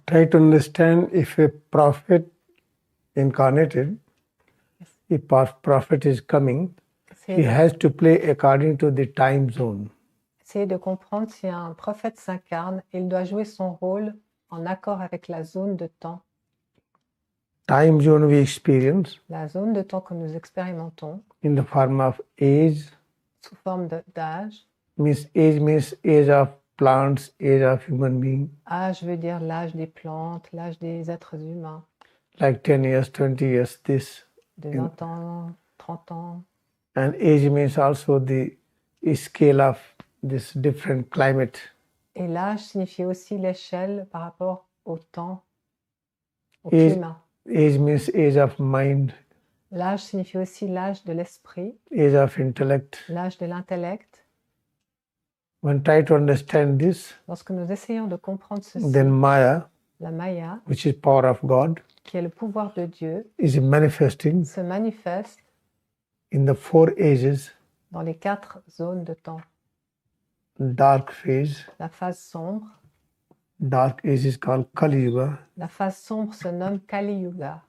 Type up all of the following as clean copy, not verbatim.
Try to understand if a prophet incarnated, if prophet is coming, he has to play according to the time zone. Essayez de comprendre si un prophète s'incarne, il doit jouer son rôle en accord avec la zone de temps. Time zone we experience La zone de temps que nous expérimentons in the form of age. sous forme d'âge. Means age of plants, age of human being. Âge veut dire l'âge des plantes, l'âge des êtres humains. Like 10 years, 20 years, this. De 20 ans, 30 ans. And age means also the scale of this different climate. Et l'âge signifie aussi l'échelle par rapport au temps, au climat. Age means age of mind. L'âge signifie aussi l'âge de l'esprit. Age of intellect. L'âge de l'intellect. When try to understand this, lorsque nous essayons de comprendre ceci, then Maya, la Maya, which is power of God, qui est le pouvoir de Dieu, is manifesting se manifeste in the 4 ages. Dans les 4 zones de temps. Dark phase. La phase sombre. Dark age is called Kali Yuga. La phase sombre se nomme Kali Yuga.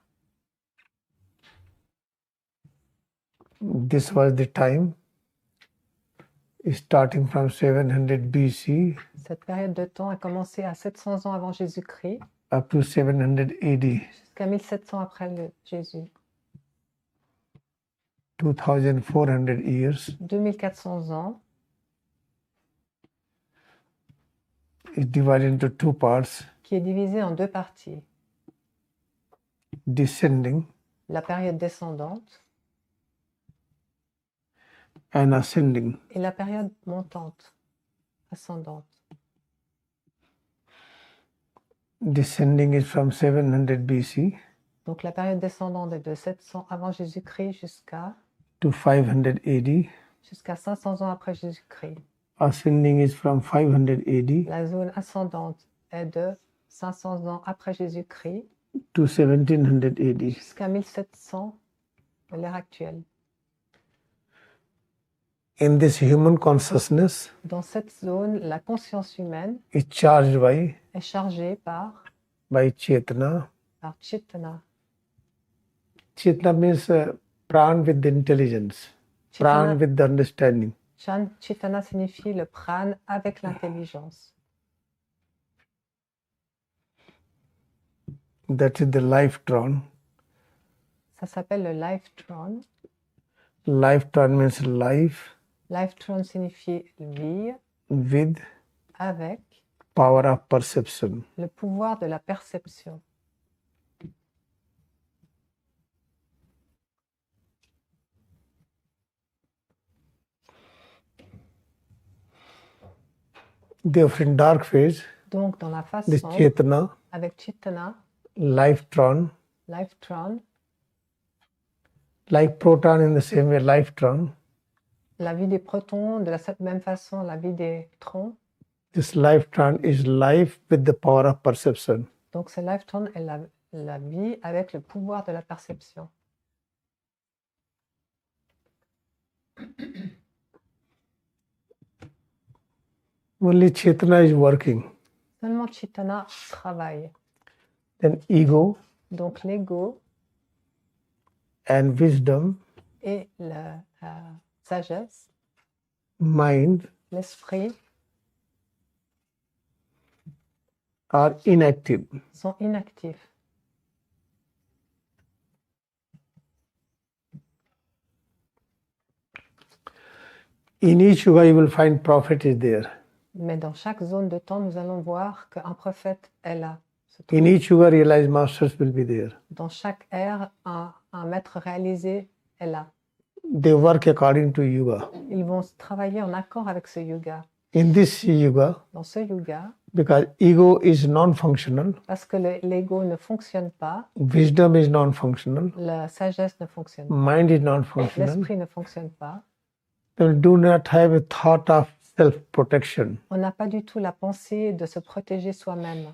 This was the time starting from 700 BC. Cette période de temps a commencé à 700 ans avant Jésus-Christ. Up to 700 AD. Jusqu'à 1700 après Jésus. 2400 years. 2400 ans. Is divided into 2 parts. Qui est divisé en 2 parties. Descending. La période descendante. And ascending. Et la période montante, ascendante. Descending is from 700 BC. Donc la période descendante est de 700 avant Jésus-Christ jusqu'à to 500 AD. Jusqu'à 500 ans après Jésus-Christ. Ascending is from 500 AD. La zone ascendante est de 500 ans après Jésus-Christ. To 1700 AD. Jusqu'à 1700 de l'ère actuelle. In this human consciousness, dans cette zone, la conscience humaine is charged by est chargée par Chetana. Par Chetana. Chetana means pran with the intelligence, pran with the understanding. Chetana signifie le pran avec l'intelligence. That is the life-tron. Ça s'appelle le life-tron. Life-tron means life. Life-tron signifie vie. With. Avec. Power of perception. Le pouvoir de la perception. Therefore, in dark phase, donc dans la phase sombre, Chetana, avec Chetana, life-tron, like proton in the same way, life-tron. La vie des protons, de la même façon, la vie des trons. This life-tron is life with the power of perception. Donc ce life-tron est la vie avec le pouvoir de la perception. Only Chetana is working. Seulement Chetana travaille. Then ego. Donc l'ego. And wisdom. Et la sagesse. Mind. L'esprit. Are inactive. Sont inactifs. In each yuga you will find prophet is there. Mais dans chaque zone de temps, nous allons voir qu'un prophète est là. In each yuga realized masters will be there. Dans chaque ère, un maître réalisé est là. They work according to yuga. Ils vont travailler en accord avec ce yuga. In this yuga, dans ce yuga, because ego is non-functional, parce que l'ego ne fonctionne pas, wisdom is non-functional, la sagesse ne fonctionne pas, mind is non-functional, l'esprit ne fonctionne pas, they do not have a thought of self-protection. On n'a pas du tout la pensée de se protéger soi-même.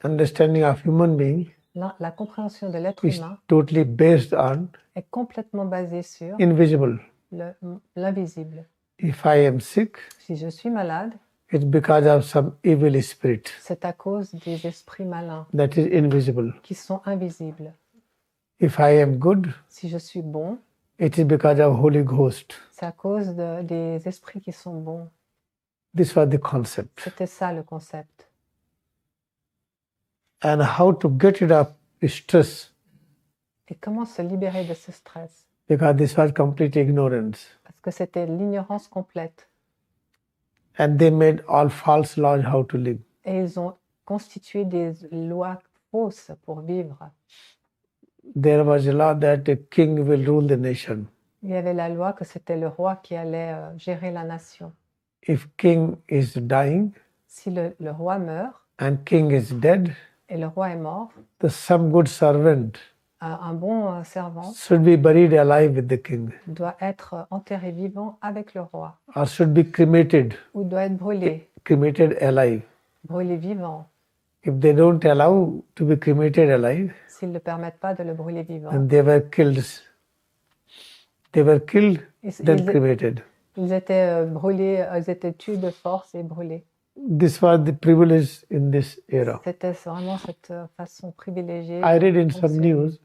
Understanding of human being la compréhension de l'être humain totally based on est complètement basée sur invisible. L'invisible. If I am sick, si je suis malade, It's because of some evil spirit C'est à cause des esprits malins that is invisible. qui sont invisibles. If I am good, Si je suis bon, it is because of Holy Ghost. c'est à cause des esprits qui sont bons. This was the concept. C'était ça le concept. And how to get rid of stress, Et comment se libérer de ce stress? because this was complete ignorance. Parce que c'était l'ignorance complète. And they made all false laws how to live. Et ils ont constitué des lois fausses pour vivre. There was a law that a king will rule the nation. Il y avait la loi que c'était le roi qui allait gérer la nation. If king is dying Si le roi meurt and king is dead, et le roi est mort, some good servant un bon servant should be buried alive with the king, doit être enterré vivant avec le roi, or should be cremated ou doit être cremated alive. brûlé vivant. If they don't allow to be cremated alive, S'ils ne permettent pas de le brûler vivant, and they were killed. They were killed, then ils, cremated. ils étaient brûlés, ils étaient tués de force et brûlés. This was the privilege in this era. C'était vraiment cette façon privilégiée. I read in de some fonctionner. news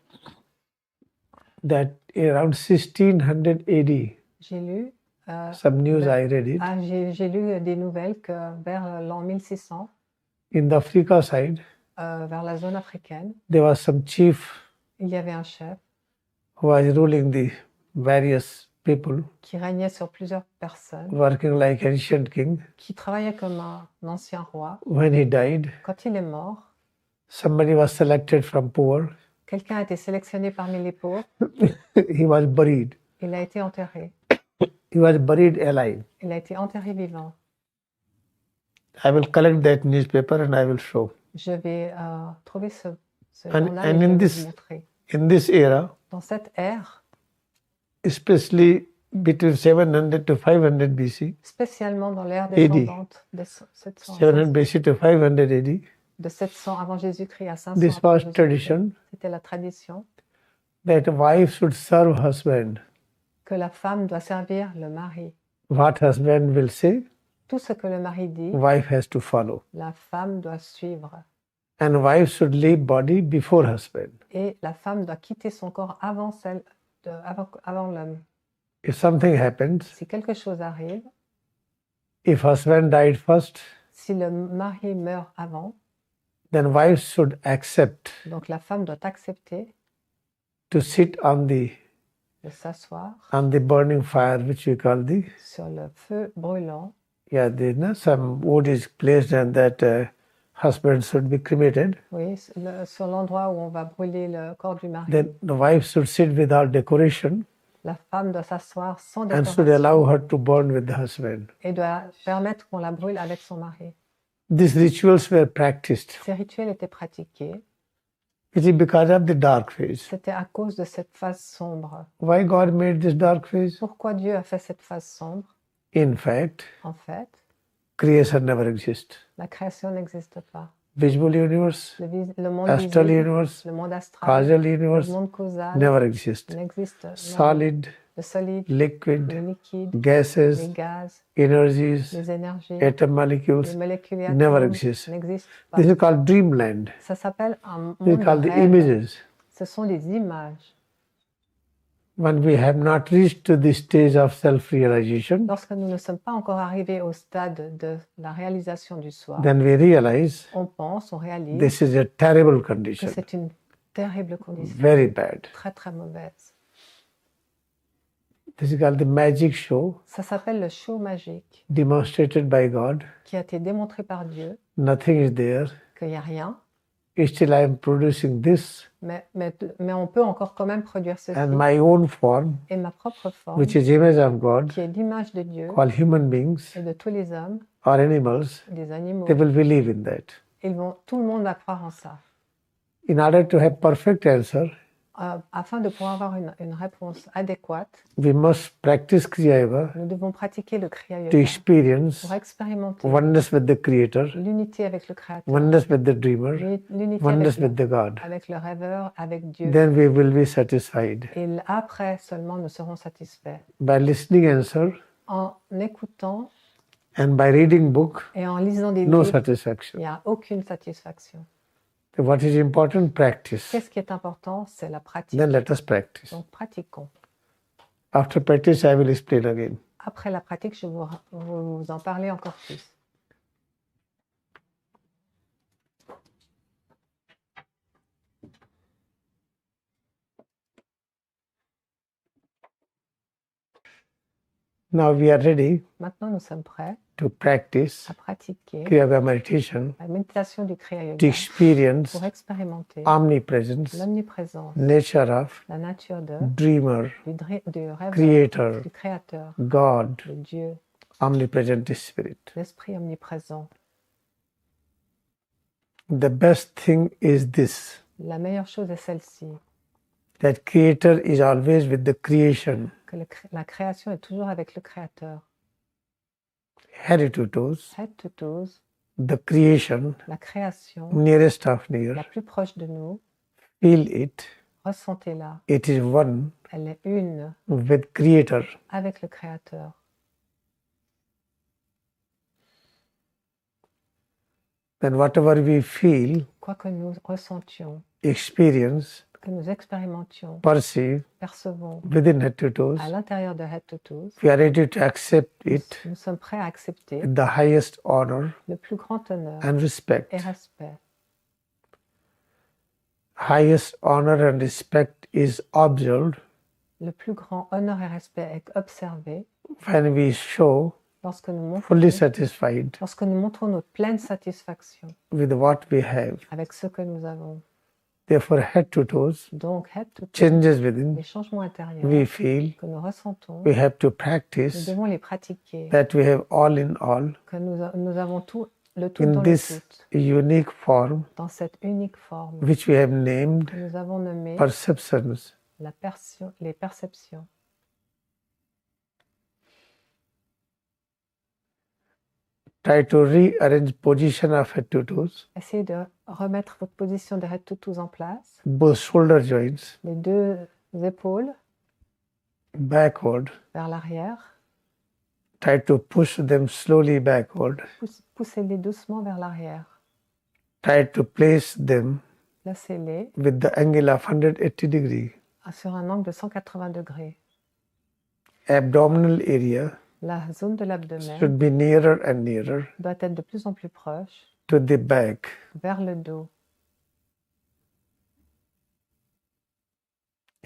that around 1600 AD, J'ai lu, some news I read it, j'ai lu des nouvelles que vers l'an 1600, in the Africa side, vers la zone africaine, there was some chief il y avait un chef who was ruling the various people, qui régnait sur plusieurs personnes, working like ancient king. qui travaillait comme un ancien roi. When he died, Quand il est mort, somebody was selected from poor. quelqu'un a été sélectionné parmi les pauvres, He was buried. il a été enterré. He was buried alive. Il a été enterré vivant. I will collect that newspaper and I will show. Je vais trouver ce And- journal and et je in vais this- vous montrer. In this era, Dans cette ère, especially between 700 to 500 BC, spécialement dans l'ère AD. descendante de 700, 700 BC to 500 AD, de 700 avant Jésus-Christ à 500 this avant was Jésus-Christ, tradition c'était la tradition that wife should serve husband. que la femme doit servir le mari. What husband will say, Tout ce que le mari dit, wife has to follow. la femme doit suivre. And wife should leave body before husband. Et la femme doit quitter son corps avant avant l'homme. If something happens, Si quelque chose arrive, if husband died first, si le mari meurt avant, then wife should accept donc la femme doit accepter to sit on de s'asseoir the burning fire, which we call the, sur le feu brûlant. yeah, there's no, some wood is placed and that husband should be cremated. Oui, sur l'endroit où on va brûler le corps du mari. Then the wife should sit without decoration La femme doit s'asseoir sans and should allow décoration her to burn with the husband. et doit permettre qu'on la brûle avec son mari. These rituals were practiced. Ces rituels étaient pratiqués. It is because of the dark phase. C'était à cause de cette phase sombre. Why God made this dark phase? Pourquoi Dieu a fait cette phase sombre? In fact, En fait, creation never exists. la création n'existe pas. Visible universe, Le monde astral visible, universe, le monde astral, causal le universe monde causal never exists. n'existe pas. Solid, Le solide, liquid, le liquide, les gases, gaz, energies, les énergies, atom les molecules molécules et never atomes exist. n'existent pas. This is called dreamland. Ça s'appelle un This is monde called de the rêve. images. Ce sont des images. When we have not reached to this stage of self-realization, Lorsque nous ne sommes pas encore arrivés au stade de la réalisation du soi, then we realize on pense, on réalise this is a terrible que condition, c'est une terrible condition, very bad. très très mauvaise. This is called the magic show Ça s'appelle le show magique demonstrated by God. qui a été démontré par Dieu, Nothing is there. qu'il n'y a rien, Still I am producing this mais on peut encore quand même produire ceci. and my own form, Et ma propre forme, which is image of God, qui est l'image de Dieu called human beings et de tous les hommes, or animals, des animaux, they will believe in that. tout le monde va croire en ça. In order to have perfect answer, Afin de pouvoir avoir une réponse adéquate, we must practice Kriya Yoga nous devons pratiquer le Kriya to Yoga experience pour expérimenter oneness with the Creator, l'unité avec le Créateur, oneness with the Dreamer, l'unité oneness avec, with the God. avec le rêveur, avec Dieu. Then we will be satisfied. Et après seulement nous serons satisfaits. By listening answer En écoutant And by reading book, Et en lisant des no livres, il satisfaction. n'y a aucune satisfaction. So what is important? Practice. Qu'est-ce qui est important? C'est la pratique. Then let us practice. Donc, pratiquons. After practice, I will explain again. Après la pratique, je vais vous en parler encore plus. Now we are ready Maintenant, nous sommes prêts to practice à pratiquer Kriya Yoga meditation la méditation du Kriya to Yoga experience pour expérimenter omnipresence, l'omniprésence, nature of la nature dreamer, du rêveur, creator, du créateur, God, de Dieu, omnipresent spirit. l'esprit omniprésent. The best thing is this, La meilleure chose est celle-ci, that creator is always with the creation. que la création est toujours avec le créateur. Head to toes, Head to toes, the creation, la création, nearest of la near, plus proche de nous, feel it. ressentez-la. It is one Elle est une with creator. avec le créateur. Then whatever we feel, Quoi que nous ressentions, experience, que nous expérimentions, perceive percevons within head to toes, à l'intérieur de Head to Toes, we are ready to accept it nous sommes prêts à accepter with the highest honor le plus grand honneur and respect. et respect. Highest honor and respect is observed Le plus grand honneur et respect est observé when we show lorsque nous fully montrons, satisfied notre pleine satisfaction with what we have. avec ce que nous avons. Therefore, head to toes, Donc, Head to Toes, changes within, les changements intérieurs we feel, que nous ressentons, we have to nous practice devons les pratiquer, that we have all in all que nous avons tout, le tout in dans le this tout, unique form dans cette unique forme which we have named que nous avons nommée perceptions. les perceptions. Try to rearrange position of head to toes, Essayez de remettre votre position de Head to Toes en place, both shoulder joints, les deux épaules backward. vers l'arrière, Try to push them slowly backward. poussez-les doucement vers l'arrière, Try to place them placez-les with the angle of 180 degrees. sur un angle de 180 degrés. Abdominal area La zone de l'abdomen should be nearer and nearer doit être de plus en plus proche to the back. vers le dos.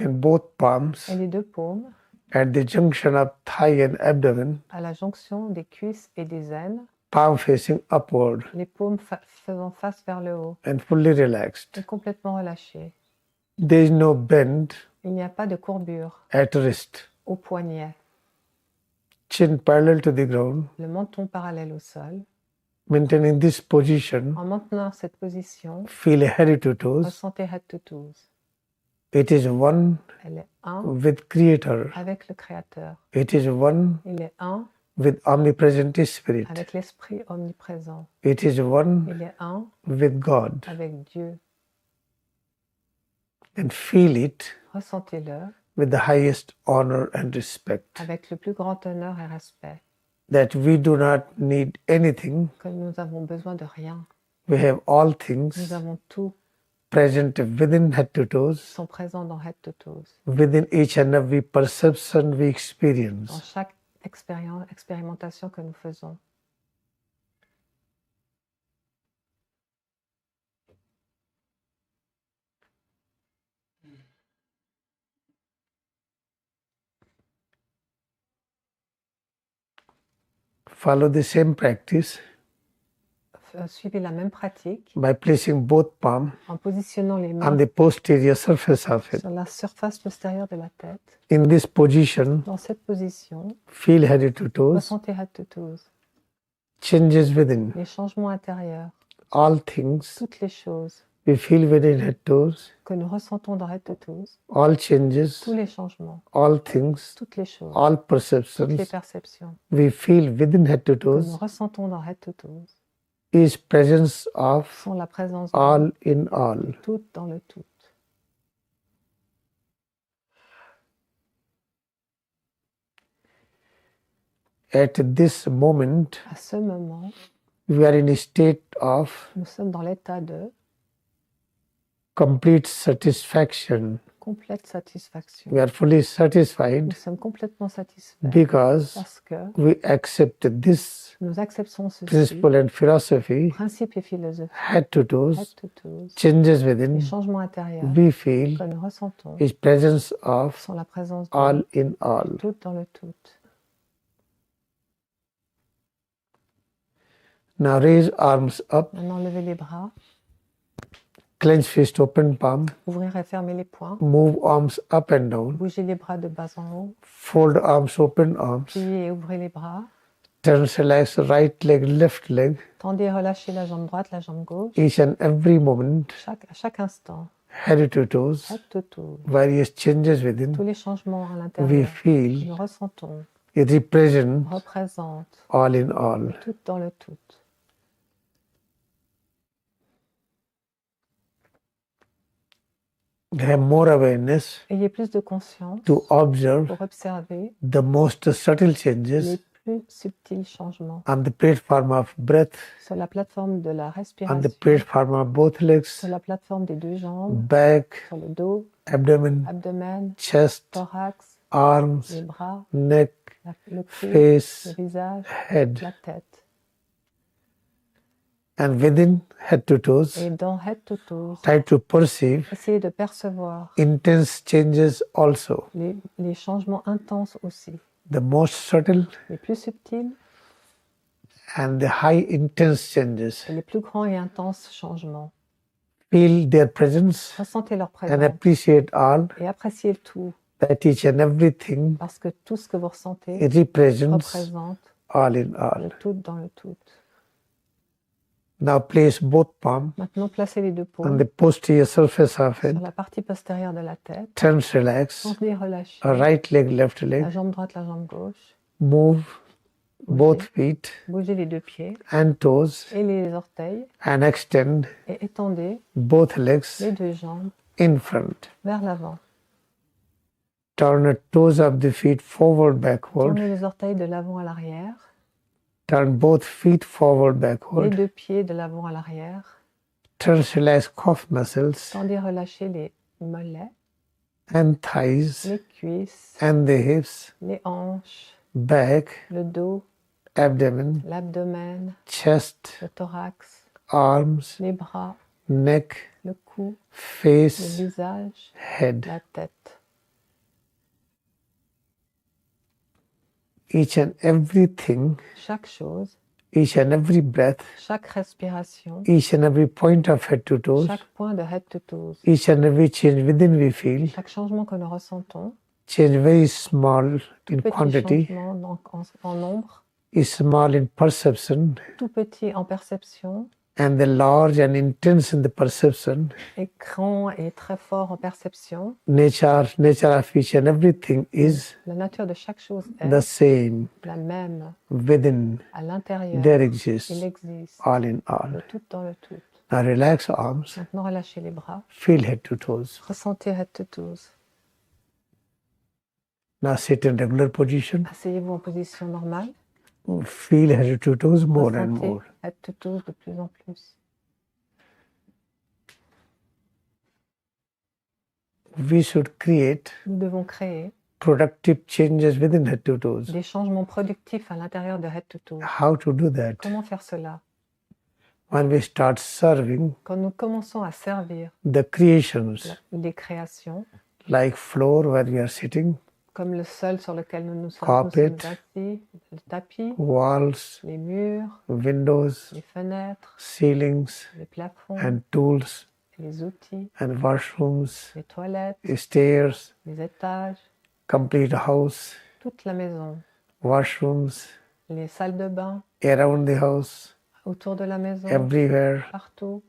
And both palms Et les deux paumes at the junction of thigh and abdomen, à la jonction des cuisses et des aines, palm facing upward les paumes faisant face vers le haut and fully relaxed. et complètement relâchées. There is no bend Il n'y a pas de courbure at wrist. au poignet, Chin parallel to the ground. le menton parallèle au sol. Maintaining this position, En maintenant cette position, feel head to toes. ressentez Head to Toes. It is one Elle est un with Creator. avec le Créateur. It is one Il est un with omnipresent spirit. avec l'Esprit omniprésent. It is one Il est un with God. avec Dieu. And feel it Ressentez-le with the highest honor and respect. avec le plus grand honneur et respect. That we do not need anything. Que nous avons besoin de rien. We have all Nous things avons tout present within head to qui toes, sont présents dans Head to Toes. within each and every perception we Dans experience. chaque expérimentation que nous faisons. Follow the same practice Suivez la même pratique by placing both palms en positionnant les on mains the posterior surface of it. sur la surface postérieure de la tête. In this position, Dans cette position, feel head to toes, ressentez Head to Toes. changes within. Les changements intérieurs, All things toutes les choses we feel within head toes, que nous ressentons dans Head to Toes, all changes, tous les changements, all things, toutes les choses, all toutes les perceptions perceptions we feel within head to que nous toes ressentons dans Head to Toes is presence of sont la présence de all in all. tout dans le tout. At this moment, À ce moment, we are in a state of nous sommes dans l'état de complete satisfaction. complète satisfaction. We are fully satisfied Nous sommes complètement satisfaits because parce que we accept this nous acceptons ceci, principle and philosophy, principe et philosophie, head to toes, tous, changes les within, changements intérieurs we feel que nous ressentons is presence of sont la présence de all in all. tout dans le tout. Now raise arms up, Maintenant, levez les bras, clench fist, open palm, ouvrir et fermer les poings, move arms up and down, bougez les bras de bas en haut, fold arms, open arms, pliez et ouvrez les bras, turn, relax, right leg, left leg, tendez et relâchez la jambe droite, la jambe gauche, each and every moment, à chaque instant, head to toes, head to toe, various changes tous within, les changements à we l'intérieur que feel nous ressentons it represents représentent all in all. tout dans le tout. Have more awareness Ayez plus de conscience to observe pour observer the most subtle les changes plus subtils changements on the platform of breath, sur la plateforme de la on the respiration, platform of both legs, sur la plateforme des deux jambes, back, sur le dos, abdomen, abdomen, chest, thorax, arms, les bras, neck, le cou, le face, visage, head, la tête. and within head to toes, Et dans head to toes, try to perceive essayez de percevoir intense changes also. les changements intenses aussi, The most subtle les plus subtils and the high intense changes. et les plus grands et intenses changements. Feel their presence Ressentez leur and présence appreciate all et appréciez tout that each and everything parce que tout ce que vous ressentez represents représente all in all. le tout dans le tout. Now place both palms Maintenant, placez les deux on paumes the posterior surface of sur it. la partie postérieure de la tête. Turn, relax. Tendez, relâchez Right leg, left la leg. jambe droite, la jambe gauche. Move both feet Bougez les deux pieds and toes et les orteils and extend et étendez both legs les deux jambes in front. vers l'avant. Turn the toes of the feet forward, backward. Tournez les orteils de l'avant à l'arrière, Turn both feet forward, les backward. deux pieds de l'avant à l'arrière. Turn, relax calf muscles Tendez, relâchez les mollets, and thighs les cuisses, and the hips, les hanches, back, le dos, abdomen, l'abdomen, chest, le thorax, arms, les bras, neck, le cou, le face, visage, head. la tête. Each and everything, Chaque chose, each and every breath, chaque respiration, each and every point of head to toes, chaque point de head to toes, each and every change within we feel, chaque changement que nous ressentons, change very small in petit quantity, changement en nombre, is small in perception, tout petit en perception, and the large and intense in the perception. et grand et très fort en perception. Nature of each and everything is La nature de chaque chose est the same la même within. à l'intérieur. There exists Il existe all in le all. tout dans le tout. Now relax arms, Maintenant, relâchez les bras. feel head to toes. Ressentez head to toes. Now sit in regular position. Asseyez-vous en position normale. Feel head to toes more and Ressentez more. head to toes de plus en plus. We should create Nous devons créer productive changes within head to toes. des changements productifs à l'intérieur de head to toes. How to do that? Comment faire cela? When we start serving Quand nous commençons à servir the creations les créations, like floor where we are sitting, comme le sol sur lequel nous sommes Carpet. assis, le tapis, walls, les murs, windows, les fenêtres, ceilings, les plafonds, and tools, les outils, and washrooms, les toilettes, stairs, les étages, complete house, toute la maison, washrooms, les salles de bain, around the house, autour de la maison, everywhere, partout,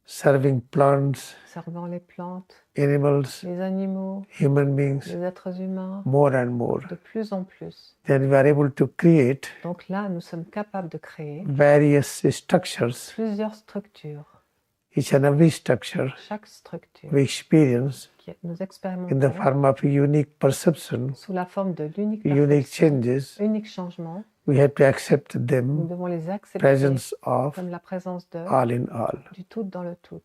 serving plants, servant les plantes, animals, les animaux, human beings, les êtres humains, more and more. de plus en plus. Then we are able to create Donc là, nous sommes capables de créer various structures plusieurs structures each and every structure chaque structure we experience que nous in the expérimentons form of unique perception, sous la forme de l'unique unique perfection, changes, unique changement, we have to accept nous them, devons les accepter presence of comme la présence de all in all. du tout dans le tout.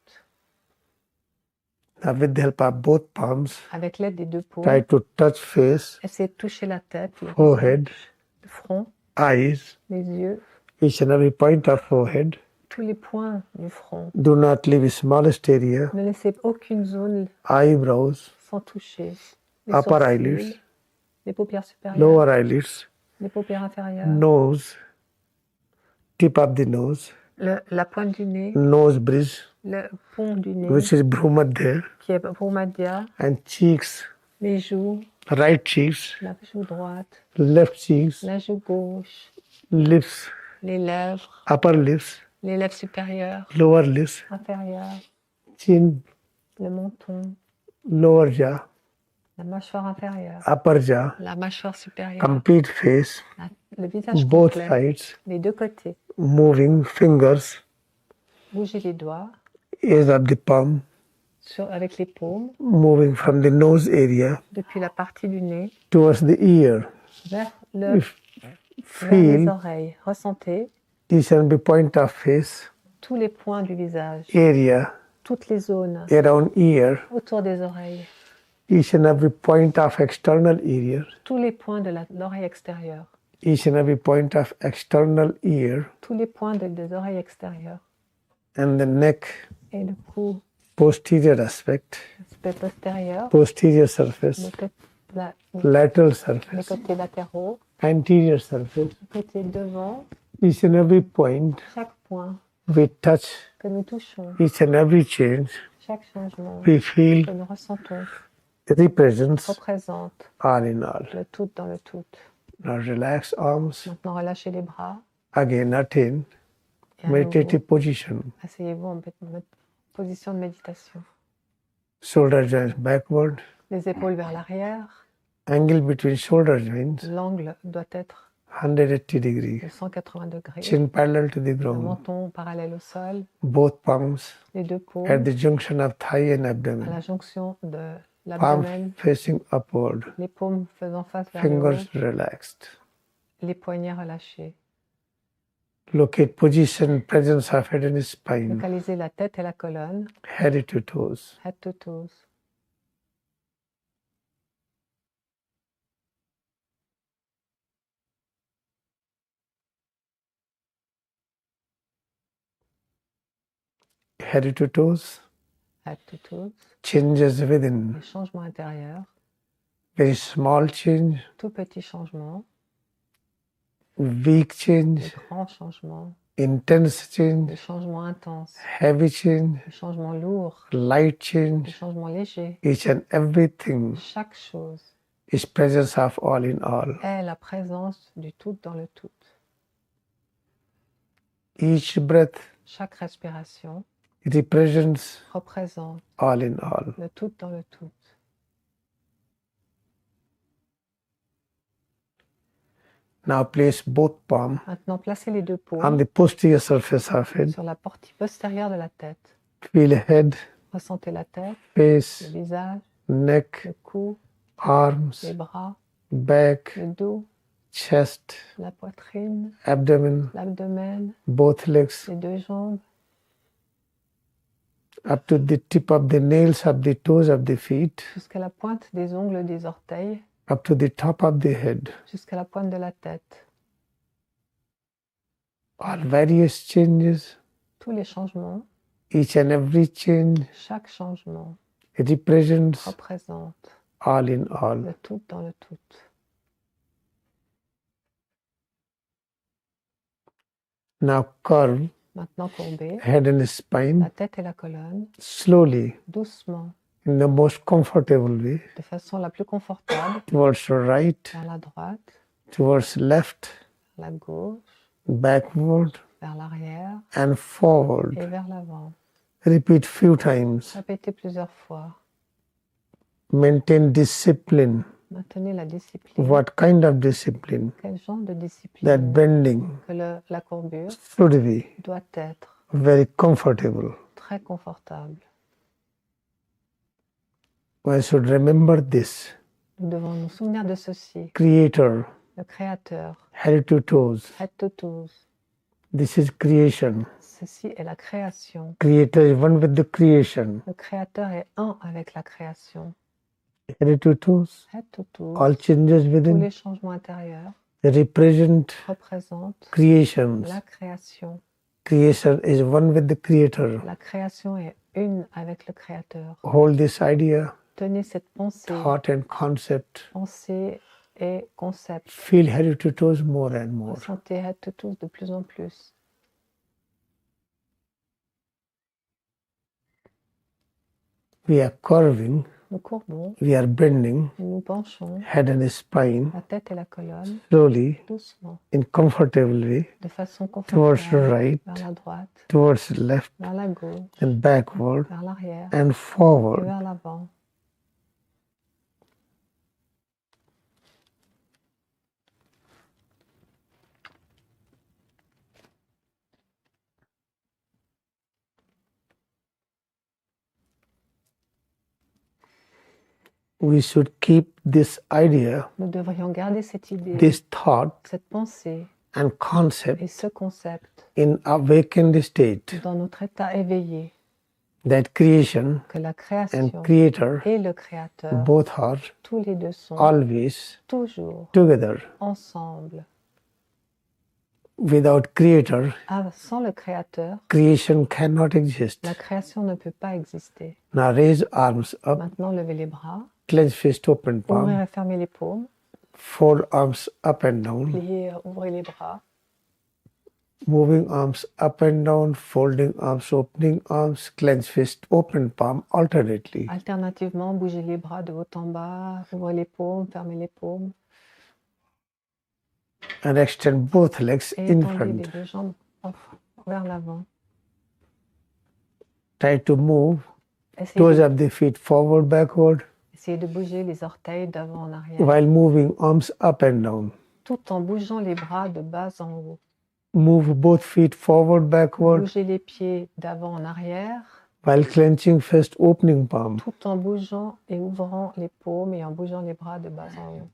Now, with the help of both palms, Avec l'aide des deux paumes, try to touch face, essayez de toucher la tête, le forehead, visage, le front, eyes, les yeux, each and every point of forehead. tous les points du front. Do not leave the smallest area, Ne laissez aucune zone eyebrows, sans toucher. Les upper sourcils, eyelids, les paupières supérieures, lower eyelids, les paupières inférieures, nose, tip of the nose, la pointe du nez, nose bridge, le pont du nez, which is Bhrumadhya, qui est Bhrumadhya, and cheeks, les joues, right cheeks, la joue droite, left cheeks, la joue gauche, lips, les lèvres supérieures, lower lips, inférieures, chin, le menton, lower jaw, la mâchoire inférieure, upper jaw, la mâchoire supérieure, complete face, le visage both complet, sides, les deux côtés. moving fingers, Bougez les doigts edge of the palm, avec les paumes, moving from the nose area depuis la partie du nez towards the ear. vers les Feel oreilles. Ressentez each and every point of face, tous les points du visage, area toutes les zones around ear, autour des oreilles, each and every point of external ear, tous les points de l'oreille extérieure, each and every point of external ear, tous les points des oreilles extérieures and the neck, et le cou, posterior aspect, l'aspect postérieur, posterior surface, lateral les surface, côtés latéraux, anterior surface, les côtés devant, each and every point chaque point we touch, que nous touchons, each and every change chaque changement we feel que nous ressentons represents représente all in all. le tout dans le tout. Now relax arms, Maintenant, relâchez les bras again attain et à meditative nouveau, position. asseyez-vous en position de méditation. Shoulder joints backward, Les épaules vers l'arrière. angle between shoulder joints L'angle doit être 180 degrees, de 180 degrés. chin parallel to the Le ground, menton parallèle au sol. both palms Les deux at paumes the junction of thigh and à abdomen, la jonction de palms l'abdomen. facing upward, Les paumes faisant face vers le haut. fingers relaxed. Les poignets relâchés. Locate position, presence of head and spine, Localisez la tête et la colonne. head to toes. Head to toes. Head to toes, Head to toes. changes within, Les changements intérieurs. very small change, Tout petit changement. weak Les change, grands changements. intense change, Les changements intenses. heavy change, Les changements lourds. light Les change, changements légers. each and everything Chaque chose is presence of all in all. est la présence du tout dans le tout. Each breath Chaque respiration represents représente all in all. le tout dans le tout. Now place both palms Maintenant, placez les deux on paumes the posterior surface of it. sur la partie postérieure de la tête. Feel head, Ressentez la tête, face, le visage, neck, le cou, arms, les bras, back, le dos, chest, la poitrine, abdomen, l'abdomen, both legs, les deux jambes, up to the tip of the nails of the toes of the feet, jusqu'à la pointe des ongles des orteils, up to the top of the head. jusqu'à la pointe de la tête. All various changes, Tous les changements, each and every change chaque changement represents représente all in all. le tout dans le tout. Now curve Maintenant courbez head and la spine tête et la colonne, slowly doucement, in the most comfortable way de façon la plus confortable, towards right, vers la droite, towards left, vers la gauche, backward, vers l'arrière and forward. et vers l'avant. Repeat few times. Répétez plusieurs fois. Maintain discipline. Maintenez la discipline. What kind of discipline? Quel genre de That discipline bending que la courbure should be doit être very comfortable. très très confortable. One should remember this. Nous devons nous souvenir de ceci. Creator, Le Créateur, head to toes. head to toes. This is creation. Ceci est la création. Creator is one with the creation. Le Créateur est un avec la création. Head to toes. Head to toes. All changes Tous within les changements intérieurs represent représentent creations. la création. Creation is one with the creator. La création est une avec le Créateur. Hold this idea, Tenez cette pensée, thought and concept. pensée et concept. Feel head to toes more and more. Ressentez head to toes de plus en plus. We are curving, Nous courbons, we are bending, nous nous penchons, head and spine, la tête et la colonne, slowly, doucement, in comfortable way, de façon towards the confortable, right, vers la droite, towards the left, vers la gauche, and backward, vers l'arrière and et forward. vers l'avant. We should keep this idea, Nous devrions garder cette idée, this thought, cette pensée and concept et ce concept in awakened state, dans notre état éveillé, that creation que la and création creator et le Créateur, both are tous les deux sont always toujours together. ensemble. Without creator, Sans le Créateur, creation cannot exist. la création ne peut pas exister. Now raise arms up, Maintenant, levez les bras, clench fist, open palm, ouvrez et fermez les paumes, fold arms up and down, pliez, ouvrez les bras, moving arms up and down, folding arms, opening arms, clench fist, open palm alternately. alternativement, bougez les bras de haut en bas, ouvrez les paumes, fermez les paumes, And extend both legs et in étendez les front. deux jambes vers l'avant. Try to move Essayez toes de, of the feet forward, backward, essayez de bouger les orteils d'avant en arrière, while moving arms up and down. tout en bougeant les bras de bas en haut. Move both feet forward, backward, Bougez les pieds d'avant en arrière, while clenching fist, opening palm. tout en bougeant et ouvrant les paumes et en bougeant les bras de bas en haut.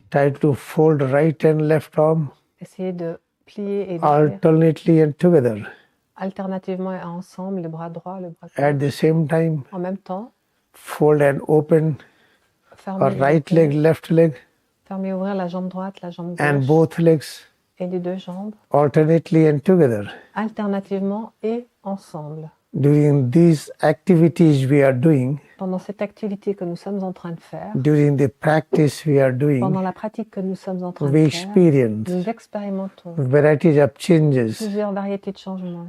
Try to fold right and left arm Essayez de plier et d'ouvrir alternately and together. alternativement et ensemble, le bras droit, le bras At gauche. the same time, En même temps, fold and open fermez, a les right paumes, leg, left leg, fermez et ouvrir la jambe droite, la jambe and gauche both legs et les deux jambes, alternately and together. alternativement et ensemble. During these activities we are doing, Pendant cette activité que nous sommes en train de faire, during the practice we are doing, pendant la pratique que nous sommes en train we de faire, experience nous expérimentons varieties of changes. plusieurs variétés de changements.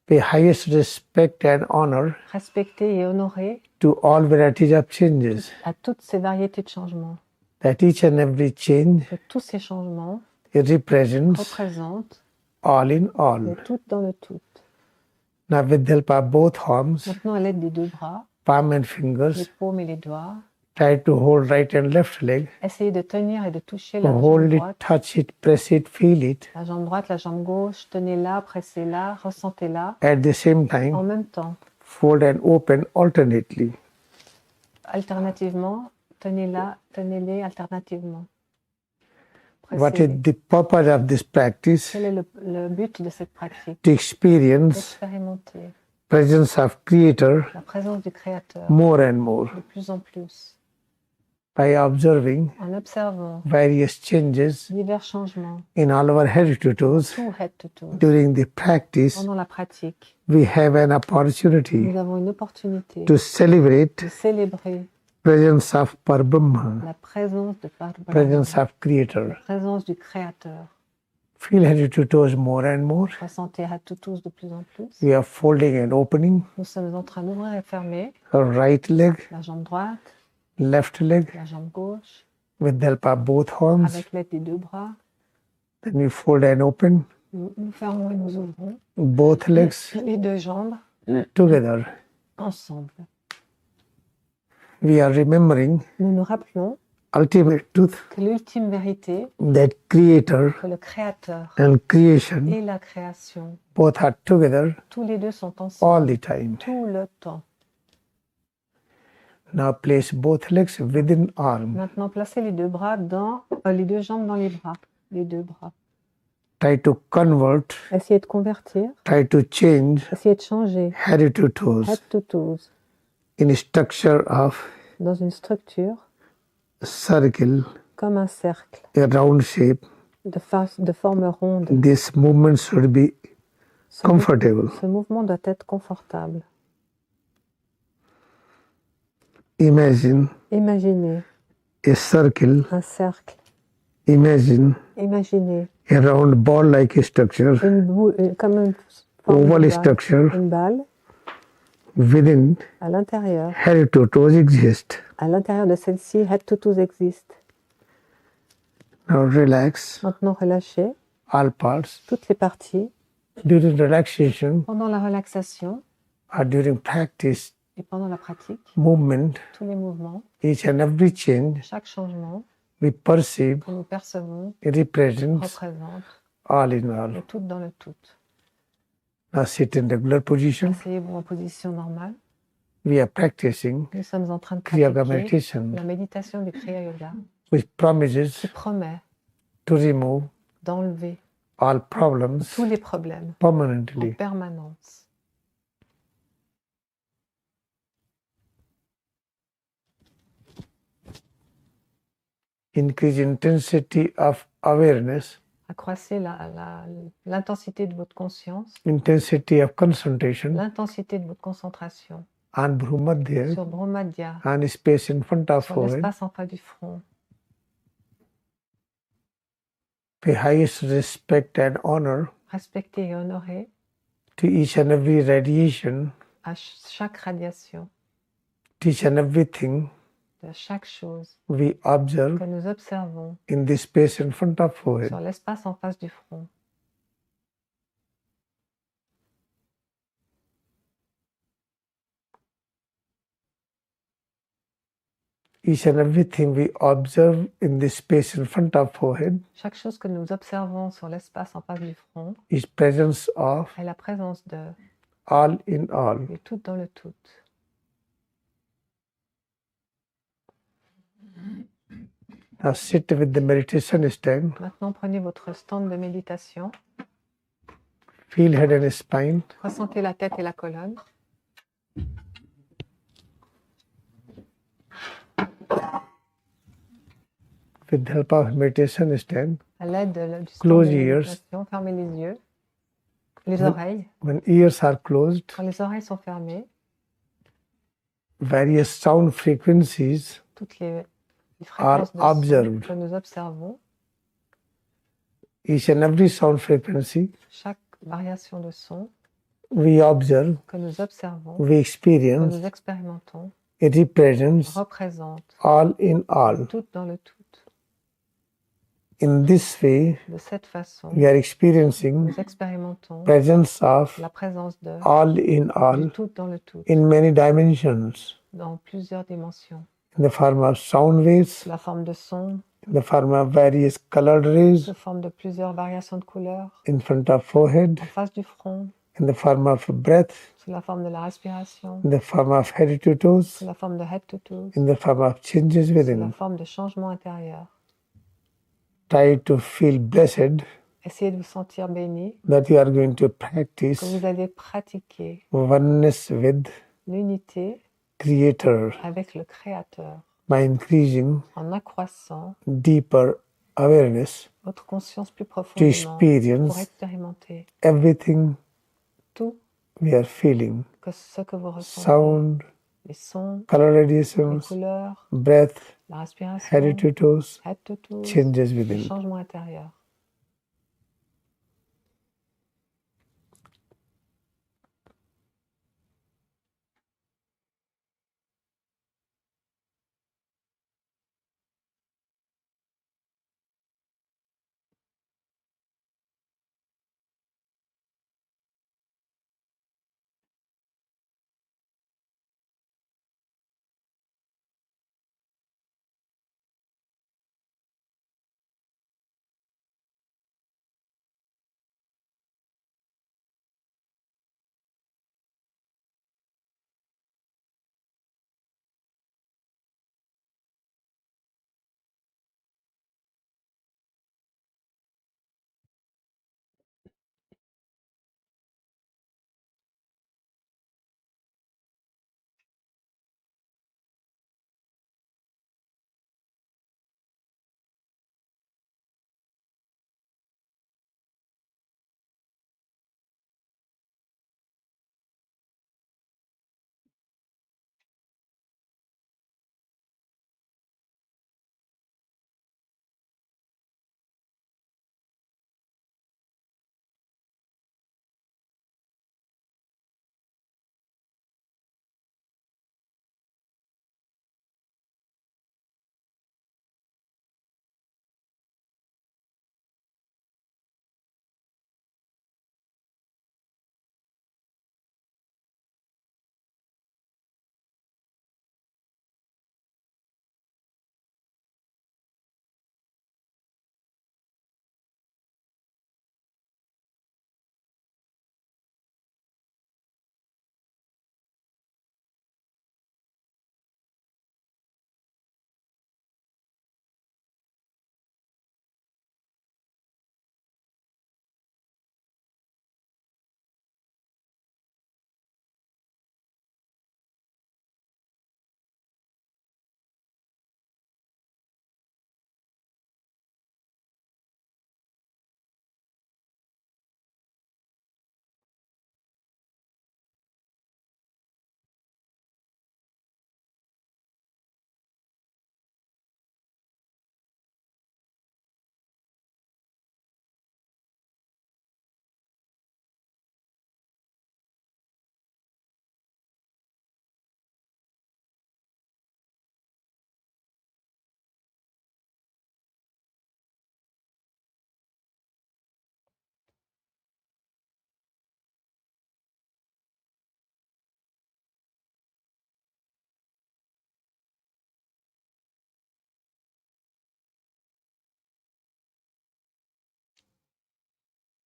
Pay highest respect and honor Respecter et honorer to all varieties of changes. à toutes ces variétés de changements. That each and every change Que tous ces changements represents représentent all in le all. tout dans le tout. Now with the help of both arms, Maintenant, à l'aide des deux bras, palm and les fingers, paumes et les doigts, try to hold right and left leg. essayez de tenir et de toucher la jambe Hold it, droite, touch it, press it, feel it. la jambe droite, la jambe gauche, tenez-la, pressez-la, ressentez-la. At the same En time, même temps, fold and open alternately. alternativement, tenez-la, tenez-les alternativement. What Pressez-les. is the purpose of this practice? Quel est le but de cette pratique? To experience D'expérimenter presence of Creator la présence du Créateur more and more de plus en plus, by observing en observant various changes divers changements, in all our head to toes. tout head to toe. During the practice, Pendant la pratique, we have an opportunity nous avons une opportunité to celebrate de célébrer presence of Parbrahma, la présence de Parbrahma, presence of Creator. la présence du Créateur. Feel head to toes more and more. Ressentez à tous de plus en plus. We are folding and opening. Nous sommes en train d'ouvrir et fermer Our right leg, la jambe droite, left leg, la jambe gauche, with the help of both arms. avec l'aide des deux bras. Then we fold and open Nous fermons et nous ouvrons both legs les deux jambes together. ensemble. We are remembering Nous nous rappelons ultimate truth, que l'ultime vérité, that creator que le Créateur and creation et la création, both are together tous les deux sont all ensemble the time. tout le temps. Now place both legs within arm. Maintenant, placez les deux bras les deux jambes dans les bras, les deux bras. Try to convert, Essayez de convertir, try to change essayez de changer head to toes head to toes in structure of dans une structure circle, comme un cercle a round shape. de forme ronde. This movement should be comfortable. Ce mouvement doit être confortable. Imagine Imaginez a circle. un cercle. Imagine Imaginez a round ball-like structure, une boule, comme une forme de oval balle, structure une balle within à l'intérieur. head to toes exist. À l'intérieur de celle-ci, head to toes existe. Now relax Maintenant, relâchez all parts. toutes les parties. During relaxation Pendant la relaxation or during practice et pendant la pratique, movement, tous les mouvements, each and every change chaque changement we perceive que nous percevons represents représente all in all. le tout dans le tout. Now sit in regular position. Asseyez-vous en position normale. We are practicing Nous sommes en train de Kriya pratiquer meditation, la méditation du Kriya Yoga which promises qui promet to remove d'enlever all problems tous les problèmes en permanently. permanence. Increase intensity of awareness, Accroissez l'intensité de votre conscience, intensity of concentration l'intensité de votre concentration on Bhumadhya sur Brahmadhya, and space in front of sur forehead. l'espace en face du front. Pay highest respect and honor Respectez et honorez to each and every radiation, à chaque radiation, to each and everything de chaque chose we observe que nous observons in this space in front of forehead. sur l'espace en face du front. Each and everything we observe in this space in front of forehead Chaque chose que nous observons sur l'espace en face du front is presence of est la présence de all in all. le tout dans le tout. Now sit with the meditation stand. Maintenant, prenez votre stand de méditation. Feel head and spine. Ressentez la tête et la colonne. With the help of meditation stand, À l'aide du stand Close de ears. méditation, fermez les yeux, les oreilles. when ears are closed, Quand les oreilles sont fermées, various sound frequencies toutes les are fréquences de son observed. que nous observons, Each and every sound frequency chaque variation de son we observe, que nous observons, we que experience, nous expérimentons, it represents représente all in all. tout dans le tout. In this way, De cette façon, we are experiencing nous expérimentons presence of la présence de all in du all tout dans le tout, in many dimensions, dans plusieurs dimensions. in the form of sound waves, Sous la forme de son, in the form of various colored rays sous forme de plusieurs variations de couleurs, in front of forehead, en face du front, in the form of breath, sous la forme de la respiration, in the form of head to toes, sous la forme de head to toe, in the form of changes sous la within. forme de changement intérieur. Try to feel blessed Essayez de vous sentir béni, that you are going to que practice vous allez pratiquer oneness with l'unité Creator avec le Créateur by increasing en accroissant deeper awareness votre conscience plus to profondément pour experience expérimenter everything tout we are feeling. ce que vous ressentez. Sound, Les sons, color les radiations, couleurs, breath, la respiration, head to toes, head to toe, changes le within. changement intérieur.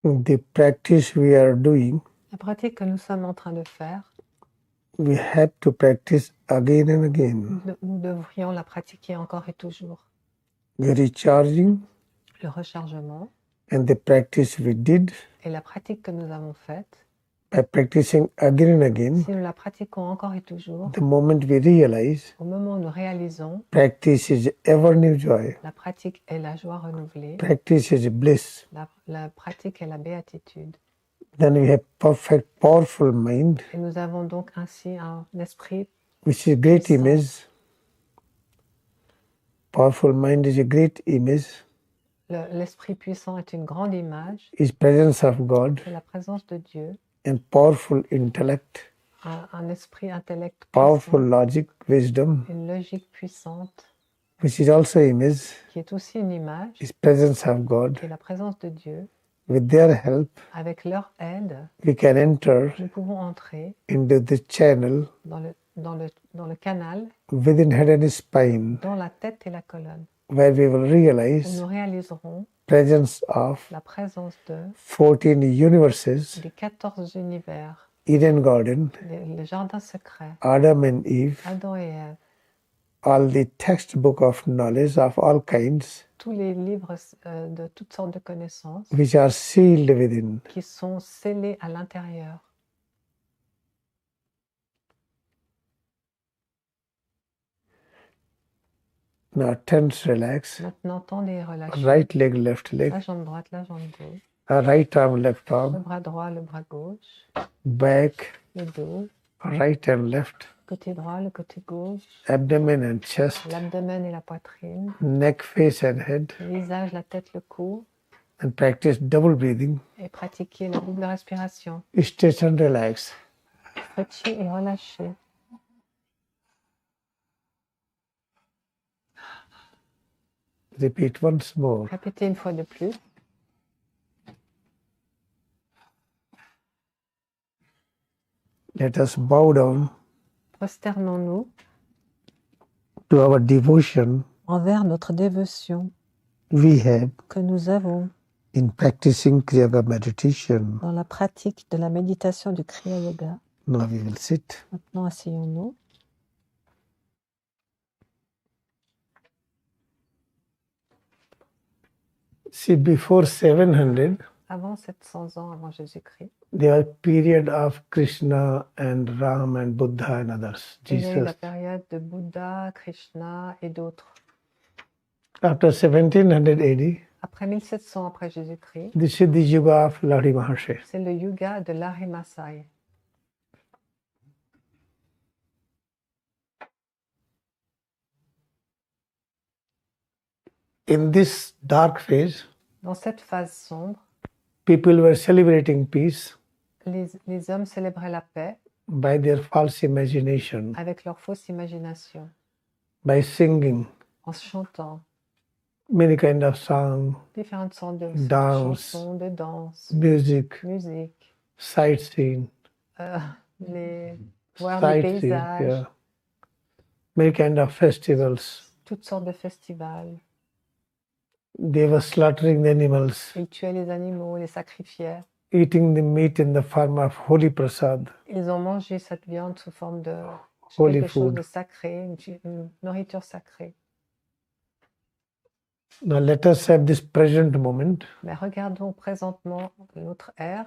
the practice we are doing, La pratique que nous sommes en train de faire, we have to practice again and again. nous devrions la pratiquer encore et toujours. The recharging Le rechargement and the practice we did, et la pratique que nous avons faite, by practicing again and again, si nous la pratiquons encore et toujours, the moment we realize au moment où nous réalisons, practice is ever new joy, la pratique est la joie renouvelée, practice is bliss, la pratique est la béatitude. then we have perfect, powerful mind, Et nous avons donc ainsi un esprit which is great puissant. image. Powerful mind is a great image, L'esprit puissant est une grande image, is presence of God, c'est la présence de Dieu, and powerful intellect, un esprit intellect powerful puissant, logic, wisdom, une logique puissante, which is also image, qui est aussi une image, is presence of God. qui est la présence de Dieu. With their help, Avec leur aide, we can enter nous pouvons entrer into the channel dans le canal, within head and spine, dans la tête et la colonne, where we will où realize nous réaliserons presence of la présence de 14 universes, des 14 univers, Eden Garden, le jardin secret, Adam and Eve, Adam et Ève, all the textbook of knowledge of all kinds, tous les livres de toutes sortes de connaissances which are sealed within. qui sont scellés à l'intérieur. Now tense, relax. Maintenant, tendez et relâchez. Right leg, left leg. La jambe droite, la jambe gauche. Right arm, left Le arm. bras droit, le bras gauche. Back, Le dos. right and left. Côté droit, le côté gauche. Abdomen and chest. L'abdomen et la poitrine. Neck, face and head. Le visage, la tête, le cou. And practice double breathing. Et pratiquer la double respiration. Stretch and relax. Stretcher et relâcher. Repeat once more. Répétez une fois de plus. Let us bow down Prosternons-nous to our devotion envers notre dévotion we have que nous avons in practicing Kriya Yoga meditation. dans la pratique de la méditation du Kriya Yoga. Now we will sit. Maintenant, asseyons-nous. See, before 700, Avant 700 ans avant Jésus-Christ, there was period of Krishna and Ram and Buddha and others. il y a eu la Jesus. période de Bouddha, Krishna et d'autres. After 1700 AD, Après 1700 après Jésus-Christ, this is the Yuga of Lahiri Maharshi. c'est le Yuga de Lahiri Masai. In this dark phase, Dans cette phase sombre, people were celebrating peace les hommes célébraient la paix by their false imagination, avec leur fausse imagination, by singing en chantant many kind of songs, différentes sortes de Danse. chansons, de danse, music, musique, sightseeing, voir les sightseeing, paysages, yeah. Many kind of festivals. toutes sortes de festivals. They were slaughtering the animals, Ils tuaient les animaux, les sacrifiaient. eating the meat in the form of holy prasad. Ils ont mangé cette viande sous forme de Holy quelque chose food. de sacré, une nourriture sacrée. Now let us have this present moment. Mais regardons présentement notre ère.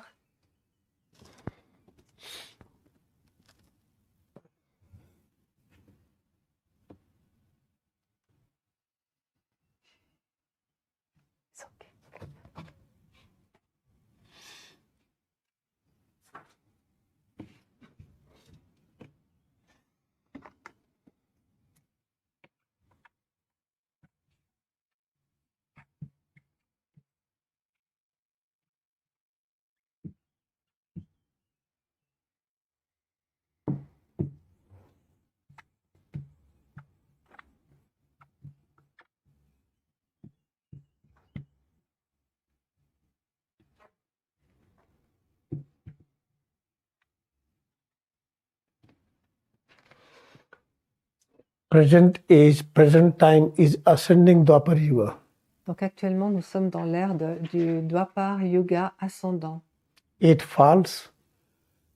It's okay. Present age, present time is ascending Dwapar Yuga. Donc actuellement, nous sommes dans l'ère du Dwapar Yuga ascendant. It falls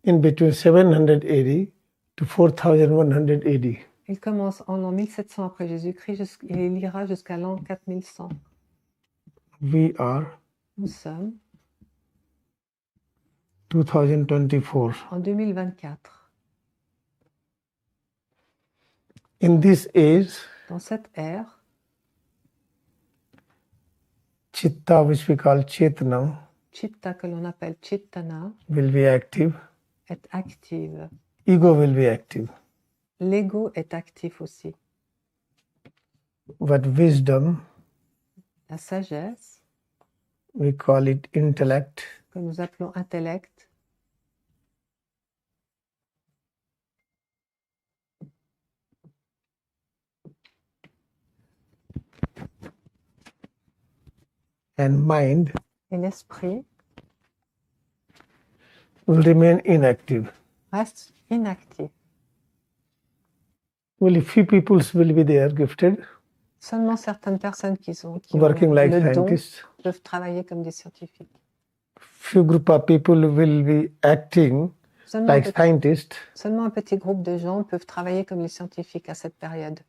in between 700 AD to 4100 AD. Il commence en l'an 1700 après Jésus-Christ et il ira jusqu'à l'an 4100. Nous sommes 2024. en 2024. In this age, Dans cette ère, Chitta, which we call Chetana, Chitta, que l'on appelle Chittana, will be active. est active. Ego will be active. L'ego est actif aussi. But wisdom, La sagesse, we call it intellect, que nous appelons intellect, and mind et l'esprit will remain inactive. reste inactif. Only few people will be there gifted, Seulement certaines personnes qui ont working like le don scientists. peuvent travailler comme des scientifiques. Few group of people will be acting Seulement, like scientists. seulement un petit groupe de gens peuvent travailler comme les scientifiques à cette période.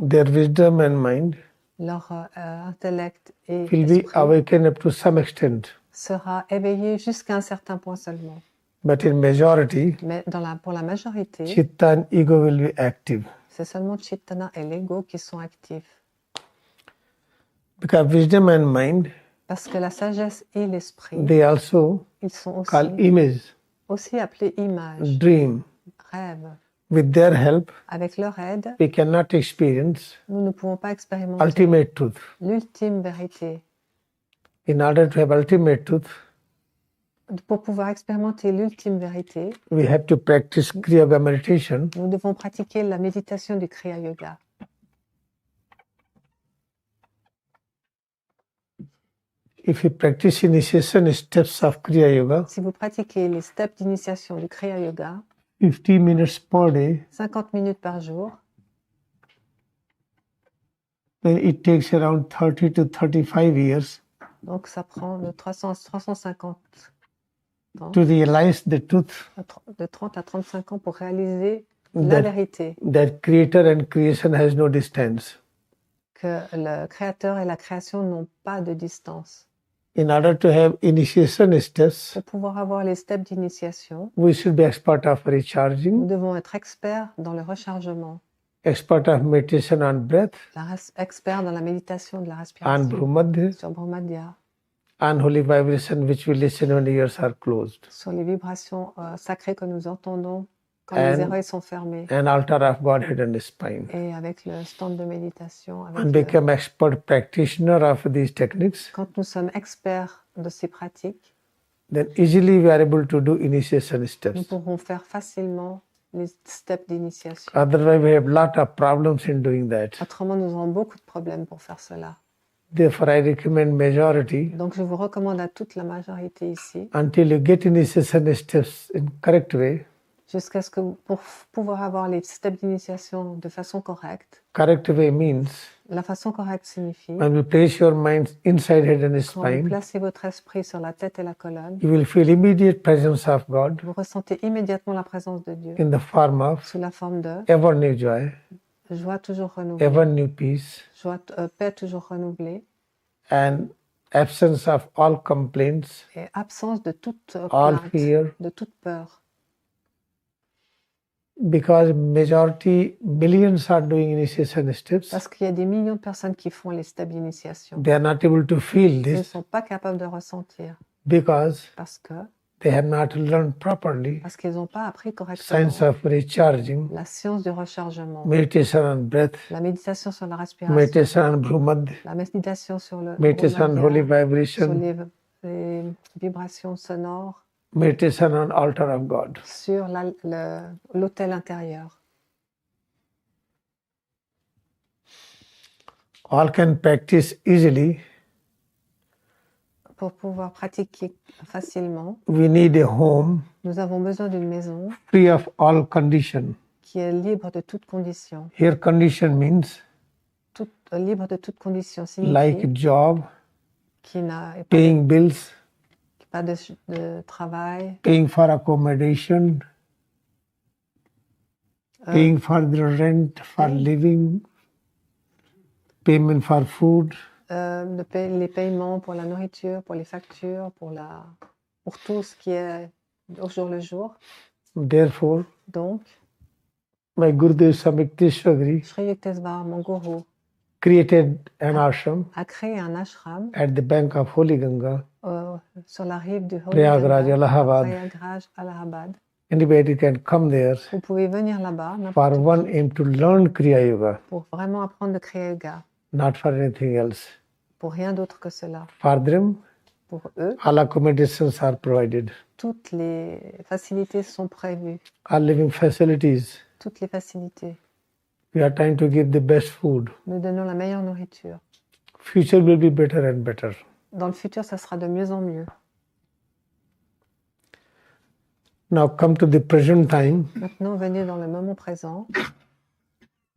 Their wisdom and mind Leur intellect et will be esprit awakened up to some extent. sera éveillé jusqu'à un certain point seulement. But in majority, Mais pour la majorité, Chitta and ego will be active. c'est seulement Chittana et l'ego qui sont actifs. Because wisdom and mind, Parce que la sagesse et l'esprit, they also ils sont call image, aussi appelés images, dream. rêves. With their help, Avec leur aide, we cannot experience nous ne pouvons pas expérimenter ultimate truth. l'ultime vérité. In order to have ultimate truth, Pour pouvoir expérimenter l'ultime vérité, we have to practice Kriya Yoga meditation. nous devons pratiquer la méditation du Kriya Yoga. If you practice initiation steps of Kriya Yoga, Si vous pratiquez les steps d'initiation du Kriya Yoga, 50 minutes per day, 50 minutes par jour, then it takes around 30 to 35 years donc ça prend de 350 ans, to realize the truth de 30 à 35 ans pour réaliser la that, vérité, that creator and creation has no distance. que le créateur et la création n'ont pas de distance. In order to have initiation steps, Pour pouvoir avoir les steps d'initiation, we should be expert of nous recharging, devons être experts dans le rechargement, expert of meditation on breath, experts dans la méditation de la on respiration, Bhumadhya, sur Brahmadhya, on holy vibration which we listen when the ears are closed, sur les vibrations sacrées que nous entendons quand les oreilles sont fermées, and altar of Godhead and spine. et avec le stand de méditation. And become expert practitioner of these techniques, Quand nous sommes experts de ces pratiques, then easily we are able to do initiation nous steps. pourrons faire facilement les steps d'initiation. Otherwise, we have lot of problems in doing that. Autrement, nous aurons beaucoup de problèmes pour faire cela. Therefore, I recommend majority Donc, je vous recommande à toute la majorité ici, until you get initiation steps in correct way. jusqu'à ce que pour pouvoir avoir les steps d'initiation de façon correcte. Correct way means La façon correcte signifie when you place your mind inside head and quand vous spine, placez votre esprit sur la tête et la colonne, you will feel immediate presence of God vous ressentez immédiatement la présence de Dieu in the form of sous la forme de ever new joy, joie toujours renouvelée, ever new peace, paix toujours renouvelée and absence of all complaints, et absence de toute all plainte, fear, de toute peur. because majority millions are doing initiation steps. Parce qu'il y a des millions de personnes qui font les steps d'initiation. They are not able to feel Ils ne this sont pas capables de ressentir because parce they have not learned properly qu'ils n'ont pas appris correctement science of recharging, la science du rechargement, meditation on breath, la méditation sur la respiration, meditation on Bhumadhya, la méditation sur le meditation on holy Brahmadhya, sur vibration, les vibrations sonores, meditation on altar of God. sur l'autel intérieur. All can practice easily. Pour pouvoir pratiquer facilement, We need a home nous avons besoin d'une maison free of all condition. qui est libre de toute condition. Here condition means libre de toute condition like signifie job, qui n'a pas, paying bills, pas de travail, paying for accommodation, paying for the rent, for living, payment for food, les paiements pour la nourriture, pour les factures, pour tout ce qui est au jour le jour. Therefore, Donc, my Gurudev Samyukteswari Sri Yukteswar, mon gourou, created an ashram a créé un ashram at the bank of Holy Ganga, sur la rive du Holy Prayagraj, Ganga, Allahabad. Prayagraj, Allahabad. Anybody can come there Vous pouvez venir là-bas for n'importe one qui, aim to learn Kriya Yoga, pour vraiment apprendre le Kriya Yoga, not for anything else. pour rien d'autre que cela. For them, Pour eux, all accommodations are provided, toutes les facilités sont prévues, all living facilities. toutes les facilités. We are trying to give the best food. Nous donnons la meilleure nourriture. Future will be better and better. Dans le futur, ça sera de mieux en mieux. Now come to the present time. Maintenant, venez dans le moment présent.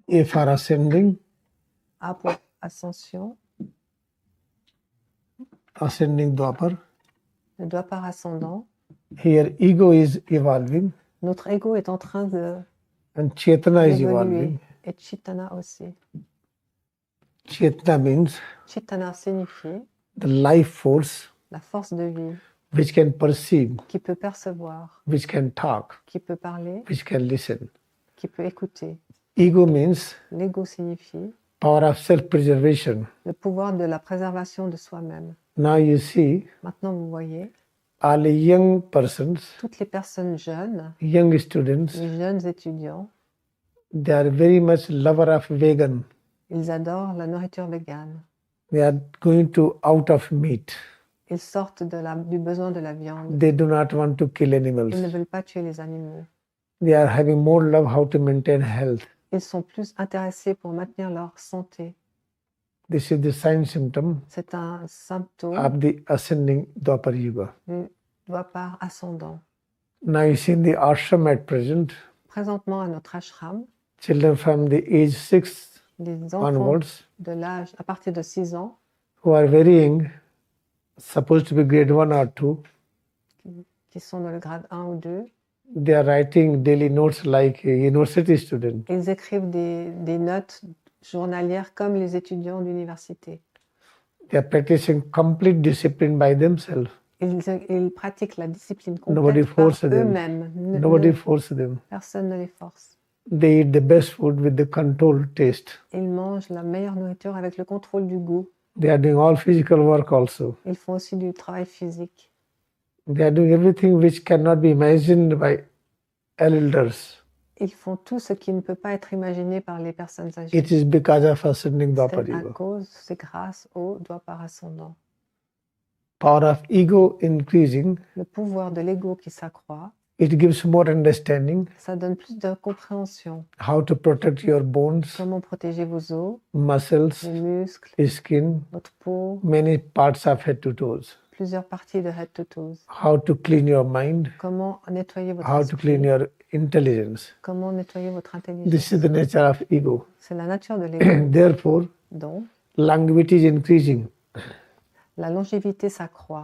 A for ascending, A pour ascension, ascending Dwapar. le Dwapar ascendant. Here ego is evolving Notre ego est en train and Chetana is d'évoluer. evolving. Et Chitana aussi. Chetana means Chitana signifie the life force la force de vie which can perceive, qui peut percevoir, which can talk, qui peut parler, which can listen. qui peut écouter. Ego means L'ego signifie power of self-preservation. le pouvoir de la préservation de soi-même. Now you see, Maintenant, vous voyez, all the young persons, toutes les personnes jeunes, young students, les jeunes étudiants, they are very much lover of vegan. ils adorent la nourriture végane. They are going to out of meat. Ils sortent du besoin de la viande. They do not want to kill Ils ne animals. veulent pas tuer les animaux. They are having more love how to maintain health. Ils sont plus intéressés pour maintenir leur santé. This is the sign symptom C'est un symptôme of the ascending Dwapar Yuga. du Dwapar ascendant. Now you see in the ashram at present, Présentement, à notre ashram, children from the age 6 les enfants onwards de l'âge à partir de 6 ans, who are very young, supposed to be grade 1 or 2, qui sont dans le grade 1 ou 2, they are writing daily notes like a university student. ils écrivent des notes journalières comme les étudiants d'université. They are practicing complete discipline by themselves. Ils pratiquent la discipline Nobody complète par forces them. eux-mêmes. Nobody forces them. Personne ne les force. They eat the best food with the controlled taste. Ils mangent la meilleure nourriture avec le contrôle du goût. They are doing all physical work also. Ils font aussi du travail physique. They are doing everything which cannot be imagined by elders. Ils font tout ce qui ne peut pas être imaginé par les personnes âgées. It is because of ascending Dwapar C'est grâce au Dwapar ascendant. Power of ego increasing, Le pouvoir de l'ego qui s'accroît, it gives more understanding ça donne plus de compréhension. how to protect your bones, Comment protéger vos os, muscles, les muscles, skin, votre peau, many parts of head to toes. plusieurs parties de head to toes. How to clean your mind, Comment nettoyer votre how to clean esprit, your intelligence. comment nettoyer votre intelligence. This is the nature of ego. C'est la nature de l'ego. Therefore, Donc, longevity is increasing. la longévité s'accroît.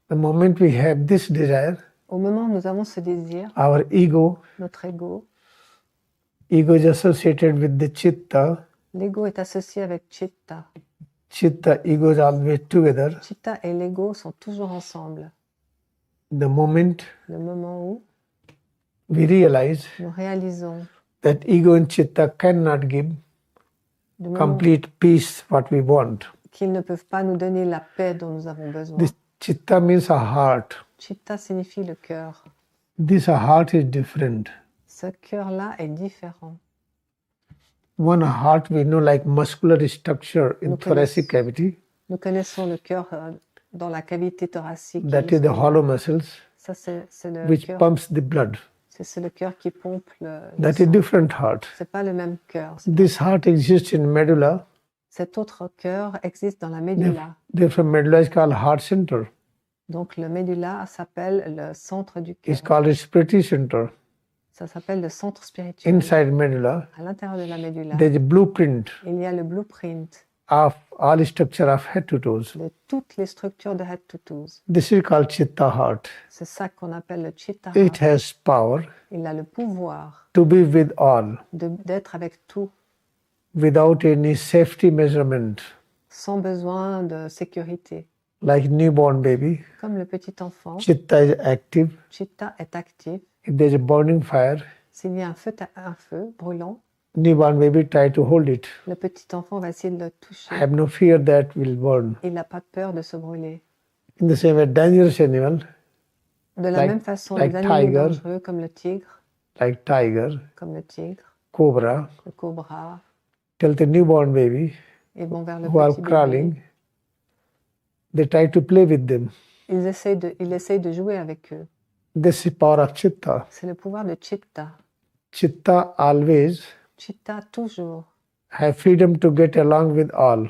The moment we have this desire, Au moment où nous avons ce désir, our ego notre ego is associated with the chitta. l'ego est associé avec Chitta. Chitta, ego is always together. Chitta et l'ego sont toujours ensemble. The moment Le moment où we realize nous réalisons, that ego and chitta cannot give du moment complete peace what we want. qu'ils ne peuvent pas nous donner la paix dont nous avons besoin. This chitta means a heart. Chitta signifie le cœur. This heart is different. Ce cœur-là est différent. One heart we know like muscular structure in Nous thoracic cavity. Nous connaissons le cœur dans la cavité thoracique. That is the hollow muscles Ça, c'est le which cœur. pumps the blood. C'est le cœur qui pompe le That is sang. different heart. C'est pas le même cœur. This heart exists in medulla. Cet autre cœur existe dans la médulla. Therefore, medulla is called heart center. Donc le médulla s'appelle le centre du cœur. It's called respiratory center. Ça s'appelle le centre spirituel. Inside medulla, À l'intérieur de la médulla, there's a blueprint il y a le blueprint of all structure of head to toes. de toutes les structures de head to toes. This is called Chitta heart. C'est ça qu'on appelle le chitta. It has power Il a le pouvoir to be with all d'être avec tout, without any safety measurement, sans besoin de sécurité. like newborn baby. Comme le petit enfant, Chitta is active. chitta est actif. If there's a burning fire, S'il y a un feu brûlant, newborn baby try to hold it. le petit enfant va essayer de le toucher. Have no fear that will burn. Il n'a pas peur de se brûler. In the same way, dangerous animal De la même façon, les animaux tiger, dangereux comme le tigre, cobra, le cobra, tell the newborn baby ils vont vers le who are petit crawling, bébé. they try to play with them. Il essaye de jouer avec eux. This is power of chitta. C'est le pouvoir de chitta. Chitta always Chitta toujours have freedom to get along with all.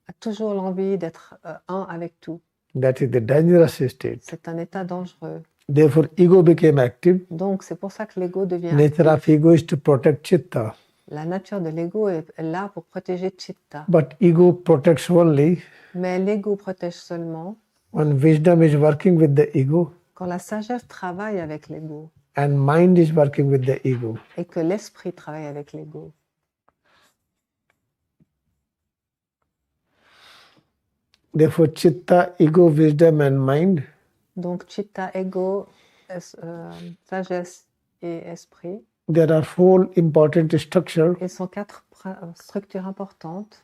a toujours l'envie d'être un avec tout. That is the dangerous state. C'est un état dangereux. Therefore, ego became active. Donc, c'est pour ça que l'ego devient Nature of ego is to protect chitta. La nature de l'ego est là pour protéger chitta. But ego protects only Mais l'ego protège seulement when wisdom is working with the ego quand la sagesse travaille avec l'ego and mind is working with the ego. et que l'esprit travaille avec l'ego. Therefore, chitta, ego, wisdom, and mind Donc, chitta, ego, sagesse et esprit, there are four important structures ils sont quatre structures importantes.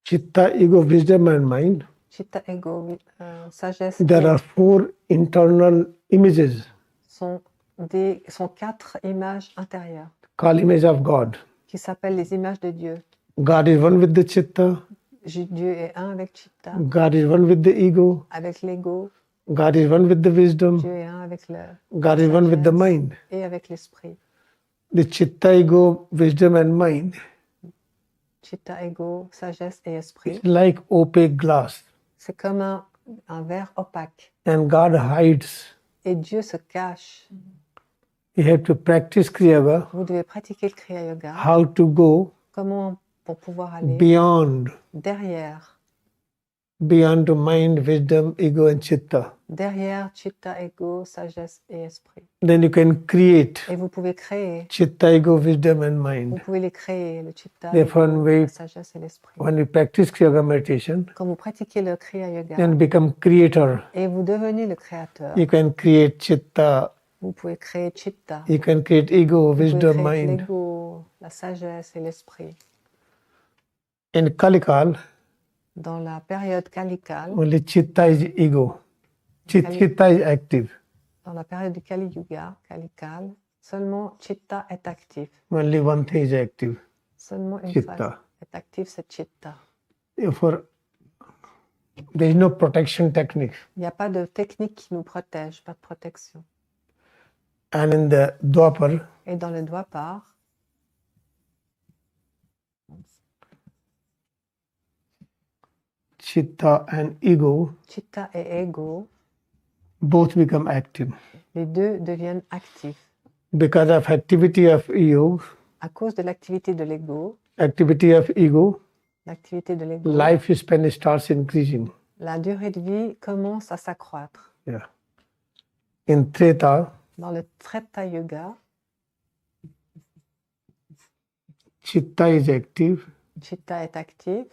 chitta, ego, wisdom, and mind. Chitta, ego, sagesse There are four internal images sont quatre images intérieures called image of God. qui s'appellent les images de Dieu. God is one with the chitta. Dieu est un avec chitta, God is one with the ego. avec l'ego. God is one with the wisdom. Dieu est un avec le God is one with the mind. et avec l'esprit. The chitta, ego, wisdom, and mind Chitta, ego, sagesse et esprit. is like opaque glass. C'est comme un verre opaque. And God hides. Et Dieu se cache. You have to practice Kriya Yoga, Vous devez pratiquer le Kriya Yoga. how to go Comment pour pouvoir aller beyond to mind, wisdom, ego, and chitta. derrière chitta, ego, sagesse et esprit. Then you can create Et vous pouvez créer. chitta, ego, wisdom, and Vous mind. pouvez les créer, le chitta, Therefore, l'ego, we- la sagesse et l'esprit. When you practice Kriya Yoga meditation, Quand vous pratiquez le Kriya Yoga then become creator. et vous devenez le créateur, You can create chitta, vous pouvez créer chitta, you can create ego, vous pouvez wisdom, créer mind. l'ego, la sagesse et l'esprit. In Kalikal, Dans la période kalikal, only chitta is ego. Chitta is active. dans la période du Kali Yuga, kalikal, seulement chitta est actif. Only one thing is active. Seulement une Chitta. phase est active, c'est chitta. Therefore, there is no protection technique. Il n'y a pas de technique qui nous protège, pas de protection. And in the Dwapar, Et dans le Dwapar, chitta and ego chitta et ego, both become active. les deux deviennent actifs. Because of activity of ego, À cause de l'activité de l'ego, activity of ego, l'activité de l'ego, life span starts increasing. la durée de vie commence à s'accroître. Yeah. In Treta, Dans le Treta Yoga, chitta is active, chitta est actif,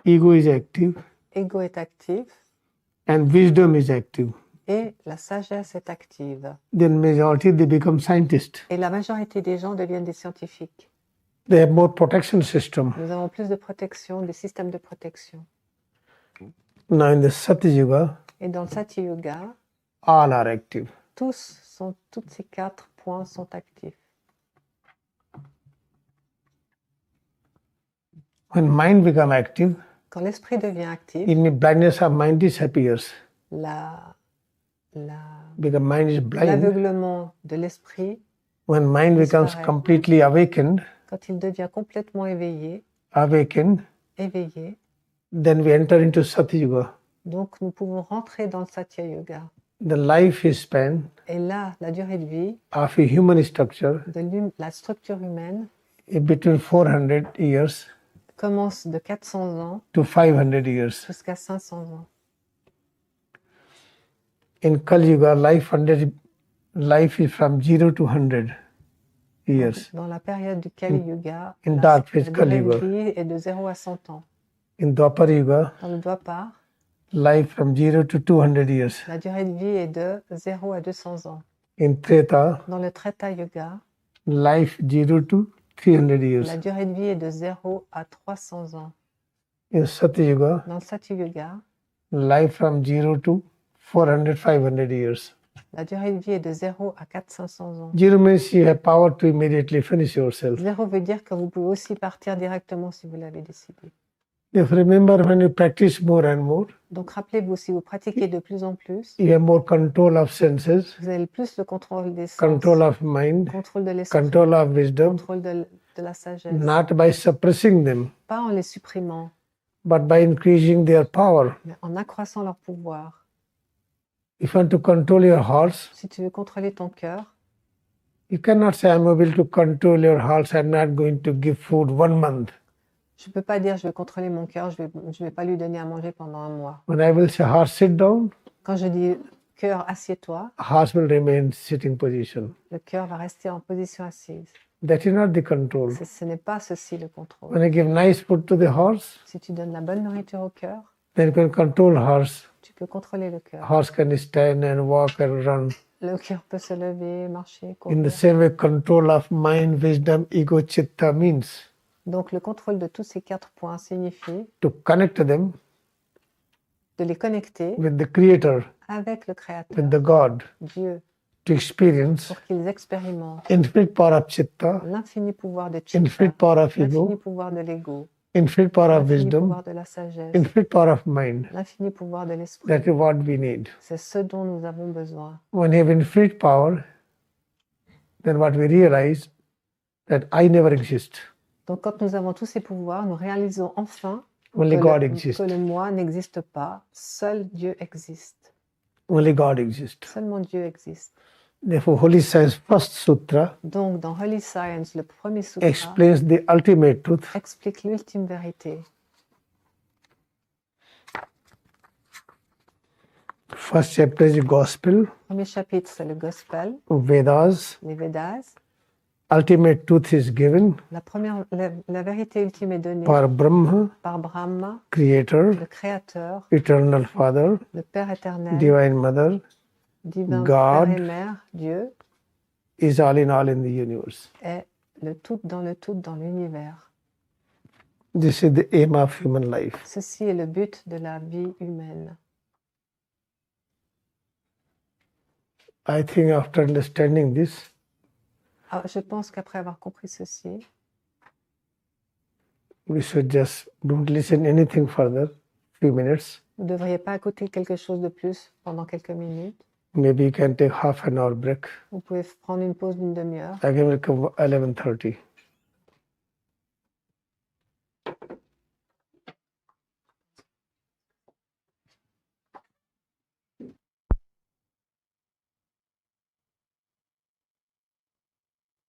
ego is active, ego est actif and wisdom is active. et la sagesse est active. Then majority they become scientists. Et la majorité des gens deviennent des scientifiques. They have more protection system. Nous avons plus de protection, des systèmes de protection. Now in the Satya Yuga, Et dans le Satya Yoga, all are active. tous ces quatre points sont actifs. When mind become active, Quand l'esprit devient actif, in the blindness of mind disappears. la because mind is blind. l'aveuglement de l'esprit, When mind becomes disparaît. completely awakened, quand il devient complètement éveillé, then we enter into Satyuga. donc nous pouvons rentrer dans le Satya Yuga. The life is span Et là, la durée de vie of a human structure de la structure humaine is between 400 years commence de 400 ans to 500 years. jusqu'à 500 ans. In Kali Yuga, life is from 0 to 100 years. Dans la période du Kali Yuga, in la dark phase, durée Kali de Yuga. vie est de 0 à 100 ans. In Dwapar Yuga, Dans le Dwapar, life from 0 to 200 years. la durée de vie est de 0 à 200 ans. In Treta, Dans le Treta Yuga, life 0 to 300 years. la durée de vie est de 0 à 300 ans. In Satyuga, Dans le Satya Yuga, life from 0 to 400, 500 years. la durée de vie est de 0 à 400-500 ans. 0 means you have power to immediately finish yourself. 0 veut dire que vous pouvez aussi partir directement si vous l'avez décidé. If remember, when you practice more and more, Donc rappelez-vous, si vous pratiquez de plus en plus, you have more control of senses, vous avez plus le contrôle des sens, control of mind, contrôle de l'esprit, control of wisdom, contrôle de la sagesse. not by suppressing them, Pas en les supprimant, but by increasing their power. mais en accroissant leur pouvoir. If you want to control your horse, Si tu veux contrôler ton cœur, you cannot say, I'm able to control your horse, I'm not going to give food 1 month. je ne peux pas dire je vais contrôler mon cœur, je vais pas lui donner à manger pendant 1 mois. When I will say, horse, sit down, Quand je dis cœur, assieds-toi, horse will remain sitting position. le cœur va rester en position assise. That is not the control. Ce n'est pas ceci le contrôle. When I give nice food to the horse, Si tu donnes la bonne nourriture au cœur, then you can control horse. tu peux contrôler le cœur. Horse can stand and walk and run. Le cœur peut se lever, marcher, In courir. the same way, control of mind, wisdom, ego, chitta means Donc le contrôle de tous ces 4 points signifie to connect them de les connecter with the Creator, avec le Créateur, with the God, Dieu, to experience pour qu'ils expérimentent infinite power of chitta, l'infini pouvoir de Chitta, infinite power of l'infini ego, pouvoir de l'ego, infinite power of l'infini wisdom, pouvoir de la sagesse, infinite power of mind. l'infini pouvoir de l'esprit. That is what we need. C'est ce dont nous avons besoin. When you have infinite power, then what we realize that I never exist. Donc quand nous avons tous ces pouvoirs, nous réalisons enfin Only que God le, exists. que le moi n'existe pas, seul Dieu existe. Only God exists. Seulement Dieu existe. Therefore, Holy Science first sutra Donc dans Holy Science, le premier sutra explains the ultimate truth. explique l'ultime vérité. First chapter is the Gospel, Premier chapitre, c'est le Gospel, Vedas. les Védas. Ultimate truth is given La vérité ultime est donnée par Brahma, par Brahma, Creator, le Créateur, Eternal Father, le Père éternel, Divine Mother, divin God. Père et Mère, Dieu, is all in the universe. est le tout dans l'univers. This is the aim of human life. Ceci est le but de la vie humaine. I think after understanding this, Ah, je pense qu'après avoir compris ceci, we should just don't listen anything further, few minutes. vous ne devriez pas écouter quelque chose de plus pendant quelques minutes. Maybe you can take half an hour break. Vous pouvez prendre une pause d'une demi-heure. Again, we'll come 11:30.